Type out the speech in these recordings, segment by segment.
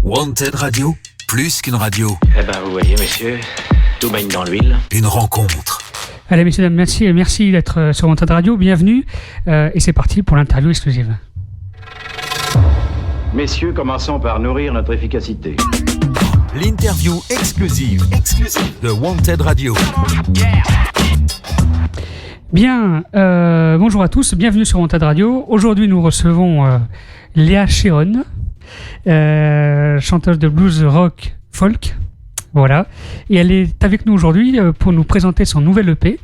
Wanted Radio, plus qu'une radio. Eh ben, vous voyez, messieurs, tout baigne dans l'huile. Une rencontre. Allez, messieurs, dames, merci d'être sur Wanted Radio. Bienvenue. Et c'est parti pour l'interview exclusive. Messieurs, commençons par nourrir notre efficacité. L'interview exclusive de Wanted Radio. Bien, bonjour à tous, bienvenue sur Wanted Radio. Aujourd'hui, nous recevons Léa Chiron, chanteuse de blues rock folk. Voilà. Et elle est avec nous aujourd'hui pour nous présenter son nouvel EP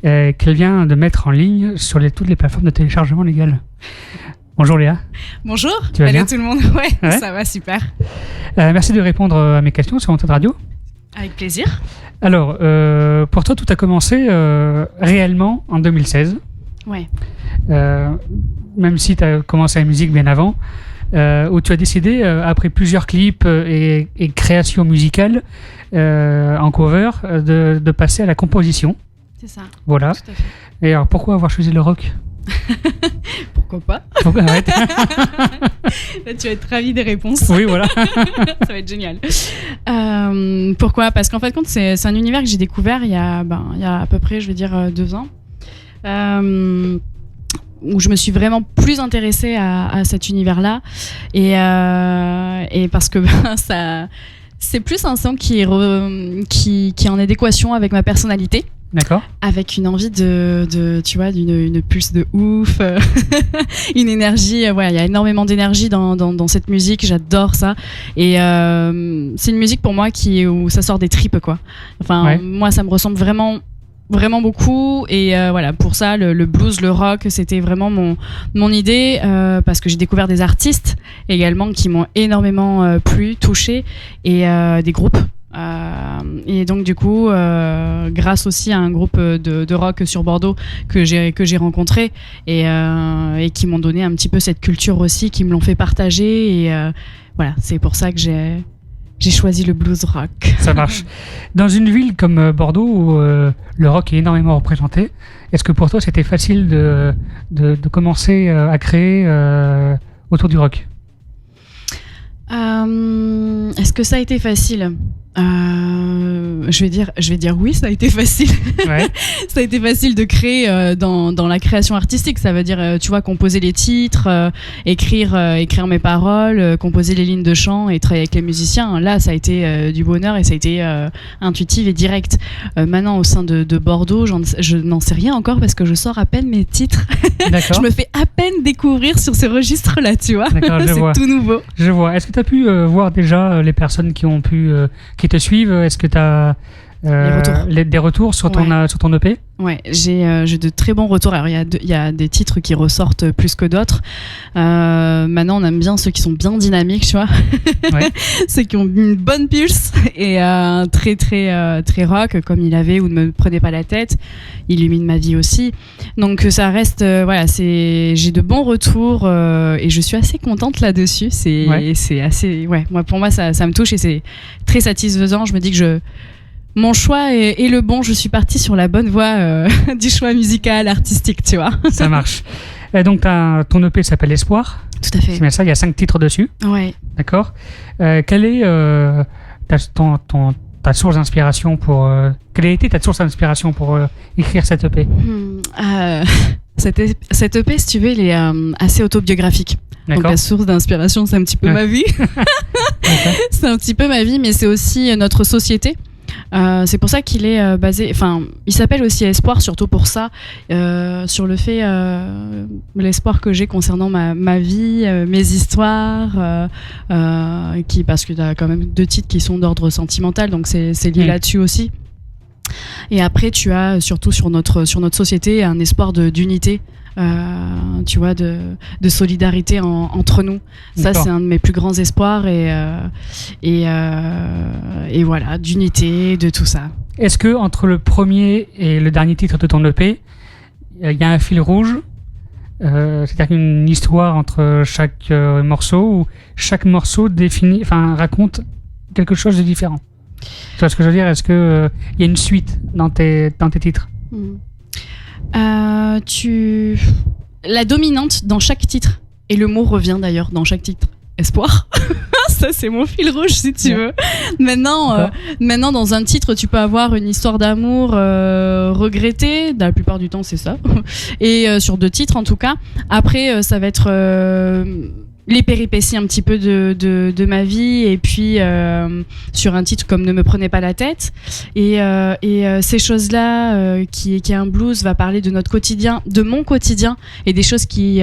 qu'elle vient de mettre en ligne sur toutes les plateformes de téléchargement légal. Bonjour Léa. Bonjour, tu vas bien tout le monde. Ouais, ça va super. Merci de répondre à mes questions sur Wanted Radio. Avec plaisir. Alors, pour toi, tout a commencé réellement en 2016. Ouais. Même si tu as commencé la musique bien avant, où tu as décidé, après plusieurs clips et créations musicales en cover, de passer à la composition. C'est ça. Voilà. Tout à fait. Et alors, pourquoi avoir choisi le rock ? Pourquoi pas ? Arrête. Là, tu vas être ravi des réponses. Oui, voilà. Ça va être génial. Pourquoi ? Parce qu'en fait, c'est un univers que j'ai découvert il y a à peu près, 2 ans. Où je me suis vraiment plus intéressée à cet univers-là. Et parce que ça, c'est plus un son qui est en adéquation avec ma personnalité. D'accord. Avec une envie tu vois, d'une pulse de ouf, une énergie, il y a énormément d'énergie dans cette musique, j'adore ça. Et c'est une musique pour moi où ça sort des tripes, quoi. Enfin, ouais. Moi, ça me ressemble vraiment beaucoup. Et voilà, pour ça, le blues, le rock, c'était vraiment mon idée, parce que j'ai découvert des artistes également qui m'ont énormément plu, touché, et des groupes. Et donc du coup, grâce aussi à un groupe de rock sur Bordeaux que j'ai rencontré et qui m'ont donné un petit peu cette culture aussi, qui me l'ont fait partager, et voilà, c'est pour ça que j'ai choisi le blues rock. Ça marche. Dans une ville comme Bordeaux où le rock est énormément représenté, est-ce que pour toi c'était facile de commencer à créer autour du rock ? Est-ce que ça a été facile ? Je vais dire oui, ça a été facile. Ouais. Ça a été facile de créer dans la création artistique. Ça veut dire, tu vois, composer les titres, écrire mes paroles, composer les lignes de chant et travailler avec les musiciens. Là, ça a été du bonheur et ça a été intuitif et direct. Maintenant, au sein de Bordeaux, je n'en sais rien encore parce que je sors à peine mes titres. D'accord. Je me fais à peine découvrir sur ce registre-là, tu vois. D'accord, je vois. Tout nouveau. Je vois. Est-ce que tu as pu voir déjà les personnes qui te suivent ? Est-ce que tu as des retours sur ton EP ? Ouais, j'ai de très bons retours. Alors il y a des titres qui ressortent plus que d'autres. Maintenant, on aime bien ceux qui sont bien dynamiques, tu vois. Ouais. Ceux qui ont une bonne pulse et très très rock comme il avait, ou ne me prenez pas la tête. Illumine ma vie aussi. Donc ça reste j'ai de bons retours et je suis assez contente là-dessus. C'est assez pour moi ça me touche et c'est très satisfaisant. Je me dis que mon choix est le bon, je suis partie sur la bonne voie du choix musical, artistique, tu vois. Ça marche. Et donc, ton EP s'appelle Espoir. Tout à fait. C'est bien ça, il y a 5 titres dessus. Ouais. D'accord. Quelle est ta source d'inspiration quelle a été ta source d'inspiration pour écrire cet EP ? Cet EP, si tu veux, il est assez autobiographique. D'accord. Donc la source d'inspiration, c'est un petit peu ma vie. Okay. C'est un petit peu ma vie, mais c'est aussi notre société. C'est pour ça qu'il est basé, enfin, il s'appelle aussi Espoir, surtout pour ça, sur le fait, l'espoir que j'ai concernant ma vie, mes histoires, parce que t'as quand même 2 titres qui sont d'ordre sentimental, donc c'est lié là-dessus aussi. Et après, tu as surtout sur notre société un espoir d'unité. Tu vois, de solidarité entre nous. Ça, c'est un de mes plus grands espoirs et voilà, d'unité, de tout ça. Est-ce que entre le premier et le dernier titre de ton EP, il y a un fil rouge, c'est-à-dire une histoire entre chaque morceau, ou chaque morceau raconte quelque chose de différent? Tu vois ce que je veux dire? Est-ce que y a une suite dans tes titres? La dominante dans chaque titre, et le mot revient d'ailleurs dans chaque titre, espoir. Ça, c'est mon fil rouge, si tu veux. Maintenant, dans un titre, tu peux avoir une histoire d'amour regrettée. La plupart du temps, c'est ça. Et sur 2 titres, en tout cas. Après, ça va être les péripéties un petit peu de ma vie. Et puis, sur un titre comme Ne me prenez pas la tête. Et ces choses-là, qui est un blues, va parler de notre quotidien, de mon quotidien, et des choses qui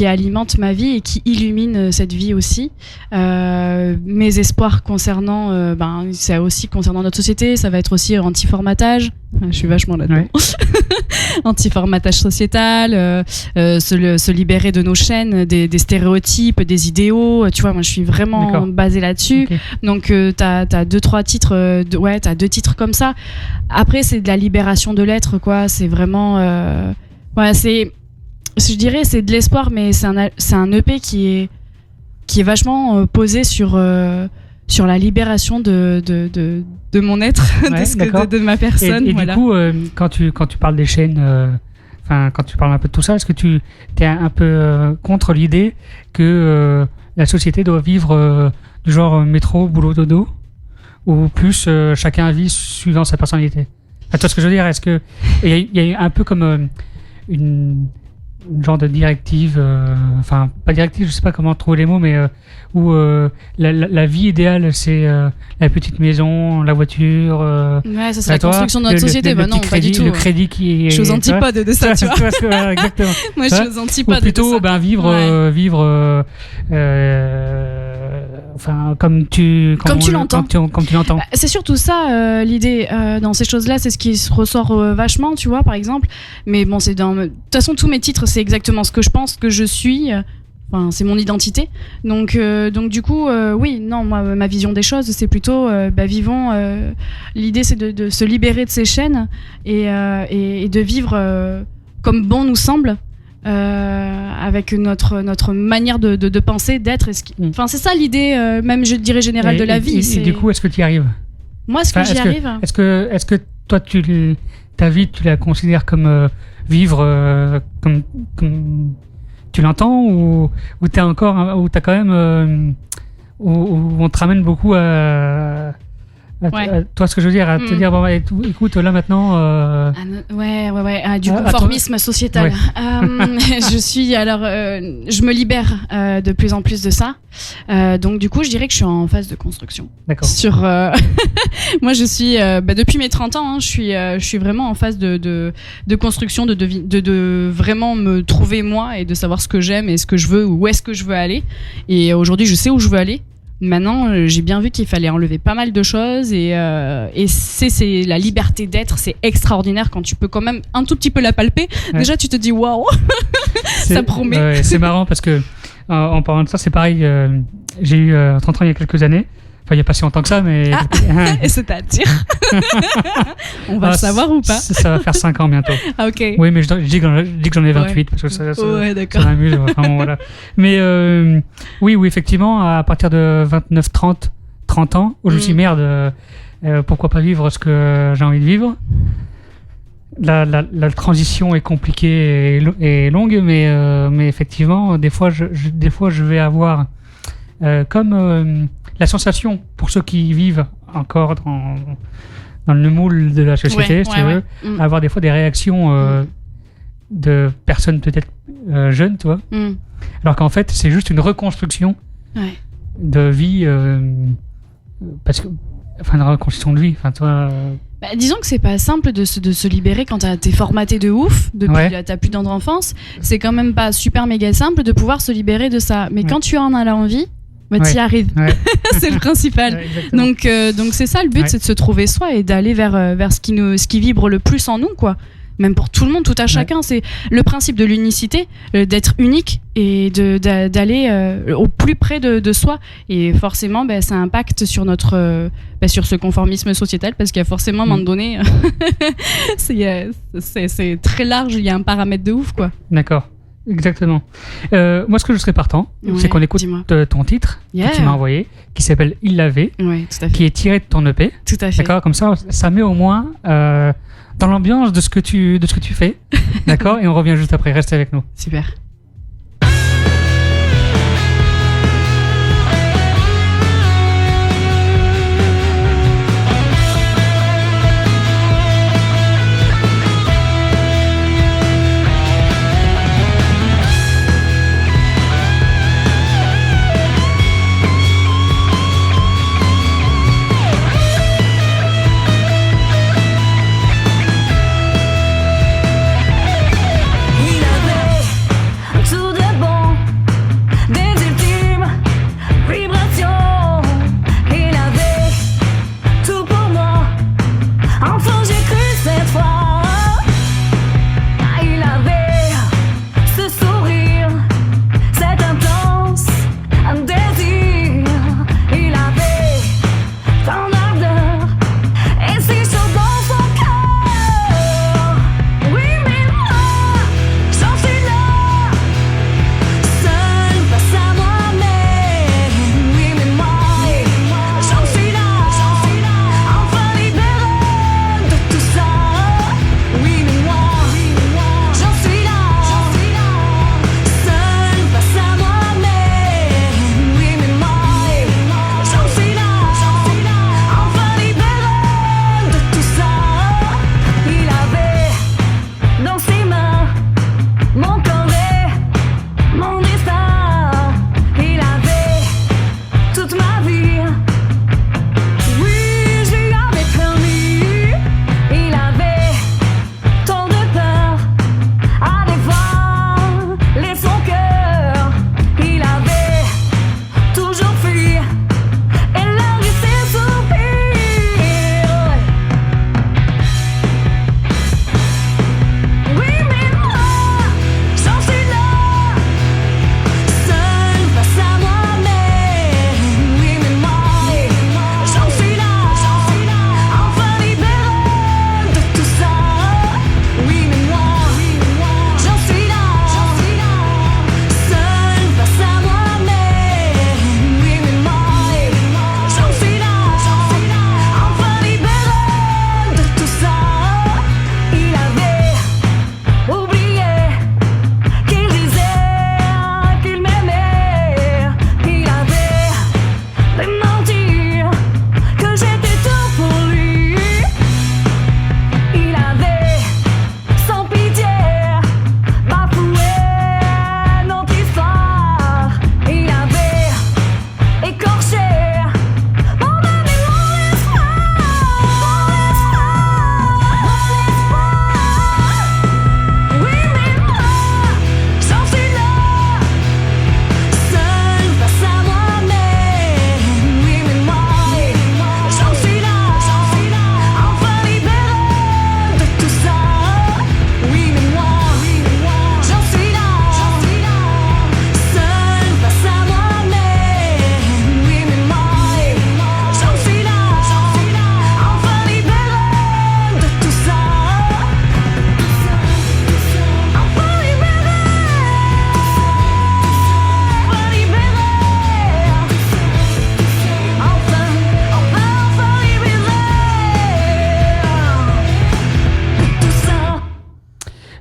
alimente ma vie et qui illumine cette vie aussi. Mes espoirs concernant, c'est aussi concernant notre société, ça va être aussi anti-formatage. Je suis vachement là-dedans. Ouais. Anti-formatage sociétal, se libérer de nos chaînes, des stéréotypes, des idéaux. Tu vois, moi je suis vraiment basée là-dessus. Okay. Donc t'as 2-3 titres, t'as 2 titres comme ça. Après c'est de la libération de l'être, quoi. C'est vraiment, je dirais c'est de l'espoir, mais c'est un EP qui est vachement posé sur la libération de mon être, de ma personne. Et voilà. Du coup, quand tu parles des chaînes, quand tu parles un peu de tout ça, est-ce que tu es un peu contre l'idée que la société doit vivre du genre métro, boulot, dodo, ou plus chacun vit suivant sa personnalité? Tu vois ce que je veux dire? Est-ce que il y a un peu comme une genre de directive, pas directive, je sais pas comment trouver les mots, mais où la vie idéale c'est la petite maison, la voiture. Ouais, ça c'est la construction de notre société. Non, pas du tout. Le crédit qui est. Je suis aux antipodes de ça, tu vois. Exactement. Moi, je suis aux antipodes. Ou plutôt, vivre. Comme tu l'entends. Comme tu l'entends. C'est surtout ça l'idée dans ces choses-là, c'est ce qui se ressort vachement, tu vois, par exemple. Mais bon, c'est de toute façon tous mes titres, c'est exactement ce que je pense, que je suis. C'est mon identité. Donc du coup, moi, ma vision des choses, c'est plutôt, vivons. L'idée, c'est de se libérer de ces chaînes et de vivre comme bon nous semble. Avec notre manière de penser, d'être. C'est ça l'idée, même je dirais générale de la vie. Et du coup, est-ce que tu y arrives? Moi, est-ce que j'y arrive? Est-ce que toi, ta vie, tu la considères comme vivre comme tu l'entends, ou t'as quand même où on te ramène beaucoup à toi, ce que je veux dire, à te dire écoute là maintenant du conformisme sociétal. Je me libère de plus en plus de ça, donc du coup je dirais que je suis en phase de construction. D'accord. Moi je suis depuis mes 30 ans, je suis vraiment en phase de construction, de vraiment me trouver moi et de savoir ce que j'aime et ce que je veux, où est-ce que je veux aller, et aujourd'hui je sais où je veux aller. Maintenant, j'ai bien vu qu'il fallait enlever pas mal de choses, et c'est la liberté d'être, c'est extraordinaire quand tu peux quand même un tout petit peu la palper. Ouais. Déjà, tu te dis waouh, ça promet. C'est marrant parce que en parlant de ça, c'est pareil. J'ai eu 30 ans il y a quelques années. Enfin, il n'y a pas si longtemps que ça, mais. Et c'est-à-dire on va le savoir ou pas? Ça va faire 5 ans bientôt. Ah, ok. Oui, mais je dis que j'en ai 28 parce que ça m'amuse. Enfin, voilà. Mais oui, effectivement, à partir de 29, 30 ans, où je me suis dit, merde, pourquoi pas vivre ce que j'ai envie de vivre? La transition est compliquée et longue, mais effectivement, des fois, je vais avoir la sensation, pour ceux qui vivent encore dans le moule de la société, si tu veux, avoir des fois des réactions de personnes peut-être jeunes, tu vois, alors qu'en fait c'est juste une reconstruction de vie, parce que une reconstruction de vie, toi. Disons que c'est pas simple de se libérer quand t'es formaté de ouf depuis ta plus tendre enfance. C'est quand même pas super méga simple de pouvoir se libérer de ça, mais quand tu en as l'envie, t'y arrives. C'est le principal. Donc c'est ça le but, c'est de se trouver soi et d'aller vers ce qui vibre le plus en nous, quoi. Même pour tout le monde, tout à chacun. C'est le principe de l'unicité, d'être unique et d'aller au plus près de soi. Et forcément, ça impacte sur sur ce conformisme sociétal, parce qu'il y a forcément, à un moment donné, c'est très large, il y a un paramètre de ouf, quoi. D'accord. Exactement. Moi, ce que je serais partant, c'est qu'on écoute ton titre que tu m'as envoyé, qui s'appelle Il l'avait, qui est tiré de ton EP. Tout à fait. D'accord, comme ça met au moins dans l'ambiance de ce que tu fais. D'accord, et on revient juste après. Restez avec nous. Super.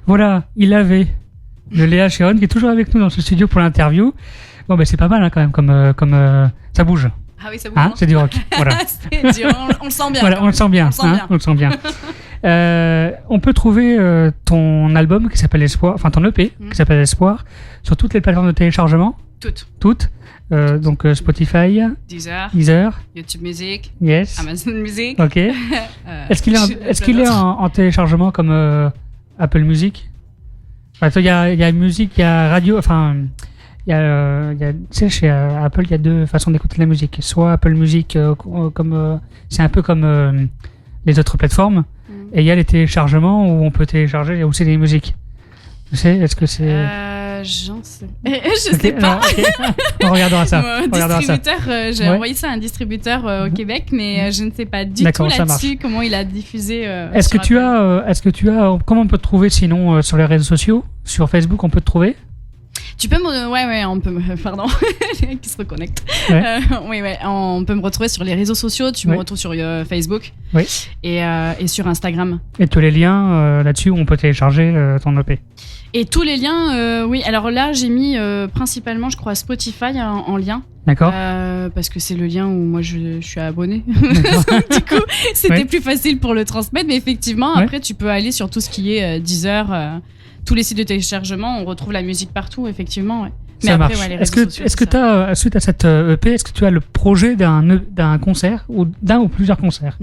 Voilà, il avait de Léa Chéron qui est toujours avec nous dans ce studio pour l'interview. Bon, ben c'est pas mal hein, quand même, comme ça bouge. Ah oui, ça bouge. Hein, c'est du rock. Voilà. C'est dur, on le sent bien. Voilà, on le sent bien. On le sent bien. On peut trouver ton album qui s'appelle Espoir, enfin ton EP qui s'appelle Espoir, sur toutes les plateformes de téléchargement. Toutes. Donc Spotify, Deezer, YouTube Music, yes. Amazon Music. Ok. Est-ce qu'il est en téléchargement comme Apple Music? Il y a musique, il y a radio, enfin. Tu sais, chez Apple, il y a deux façons d'écouter de la musique. Soit Apple Music, c'est un peu comme les autres plateformes. Et il y a les téléchargements où on peut télécharger aussi des musiques. Tu sais, est-ce que c'est... J'en sais. Je sais pas. Non, okay. On regardera ça. J'ai envoyé ça à un distributeur au Québec, mais je ne sais pas du tout là-dessus comment il a diffusé. Est-ce que tu as, comment on peut te trouver sinon sur les réseaux sociaux? Sur Facebook, on peut te trouver? Tu peux on peut pardon, qui se reconnecte. Ouais. On peut me retrouver sur les réseaux sociaux, tu me retrouves sur Facebook. Oui. Et sur Instagram. Et tous les liens là-dessus où on peut télécharger ton EP. Et tous les liens, oui. Alors là, j'ai mis principalement, je crois, Spotify en lien. D'accord. Parce que c'est le lien où moi je suis abonnée. Donc, du coup, c'était plus facile pour le transmettre. Mais effectivement, après, tu peux aller sur tout ce qui est Deezer, tous les sites de téléchargement. On retrouve la musique partout, effectivement. Ouais. Mais ça après, marche. les Est-ce que tu as, suite à cette EP, est-ce que tu as le projet d'un concert ou d'un ou plusieurs concerts?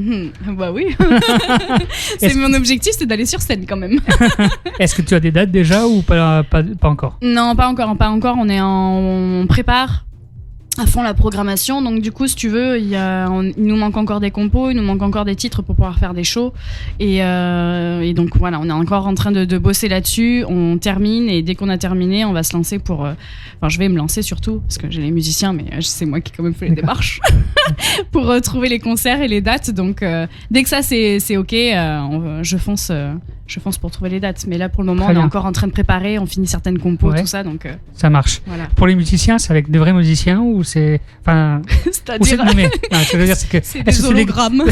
Bah oui. Mon objectif, c'est d'aller sur scène quand même. Est-ce que tu as des dates déjà ou pas encore? Non, pas encore. On prépare à fond la programmation, donc du coup si tu veux il nous manque encore des compos, il nous manque encore des titres pour pouvoir faire des shows et donc voilà, on est encore en train de bosser là-dessus, on termine et dès qu'on a terminé on va se lancer pour je vais me lancer surtout parce que j'ai les musiciens mais c'est moi qui ai quand même fait les démarches pour trouver les concerts et les dates, donc dès que ça c'est ok, je fonce pour trouver les dates, mais là pour le moment on est encore en train de préparer, on finit certaines compos, tout ça, donc ça marche. Voilà. Pour les musiciens, c'est avec de vrais musiciens ou c'est c'est-à-dire ce que je veux dire, c'est que c'est des hologrammes.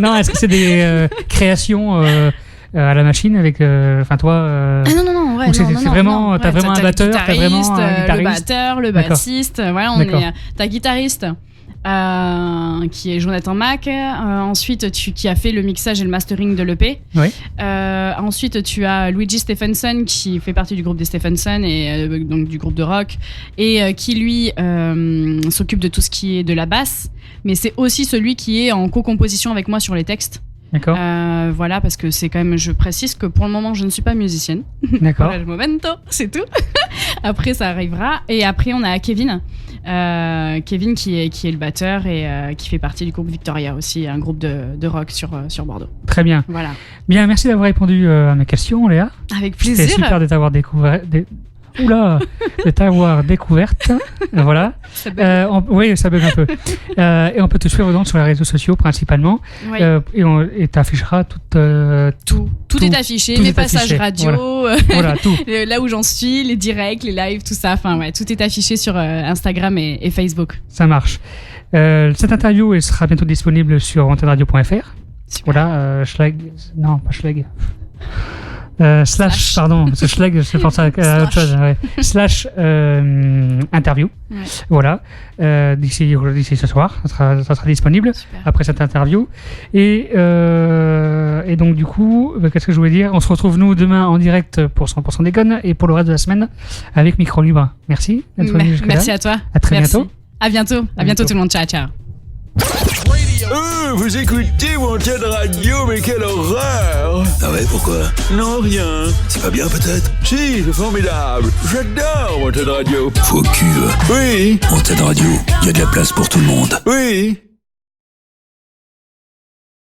Non, est-ce que c'est des créations à la machine avec toi non, c'est vraiment t'as vraiment un batteur, t'as vraiment un guitariste, le batteur, le bassiste, voilà, t'as guitariste qui est Jonathan Mack, ensuite qui a fait le mixage et le mastering de l'EP. Oui. Ensuite tu as Luigi Stephenson qui fait partie du groupe des Stephenson et donc du groupe de rock et qui lui s'occupe de tout ce qui est de la basse, mais c'est aussi celui qui est en co-composition avec moi sur les textes. D'accord. Voilà, parce que c'est quand même, je précise que pour le moment je ne suis pas musicienne. D'accord. Voilà, le momento, c'est tout. Après ça arrivera. Et après on a Kevin qui est le batteur et qui fait partie du groupe Victoria aussi, un groupe de rock sur Bordeaux. Très bien. Voilà. Bien, merci d'avoir répondu à mes questions, Léa. Avec plaisir. C'était super de t'avoir découvert. De t'avoir découverte. Voilà. Ça bug. Oui, ça bug un peu. Et on peut te suivre donc sur les réseaux sociaux principalement. Oui. Et t'afficheras tout est affiché, tout mes est passages affiché. radio, voilà, tout. là où j'en suis, les directs, les lives, tout ça. Enfin, ouais, tout est affiché sur Instagram et Facebook. Ça marche. Cette interview elle sera bientôt disponible sur wantedradio.fr. Voilà, non, pas Schlag. Slash, pardon, ce Schlag, je pense à autre chose. Ouais. Slash interview. Ouais. Voilà. D'ici ce soir, ça sera disponible. Super. Après cette interview. Et donc, du coup, qu'est-ce que je voulais dire? On se retrouve, nous, demain en direct pour 100% Déconne et pour le reste de la semaine avec Micro Libre. Merci d'être venu jusque-là. Merci à toi. À très bientôt. À bientôt tout le monde. Ciao, ciao. Vous écoutez Wanted Radio, mais quelle horreur! Ah ouais, pourquoi? Non, rien. C'est pas bien peut-être? Si, c'est formidable. J'adore Wanted Radio. Faux cul. Oui, Wanted Radio, y a de la place pour tout le monde. oui.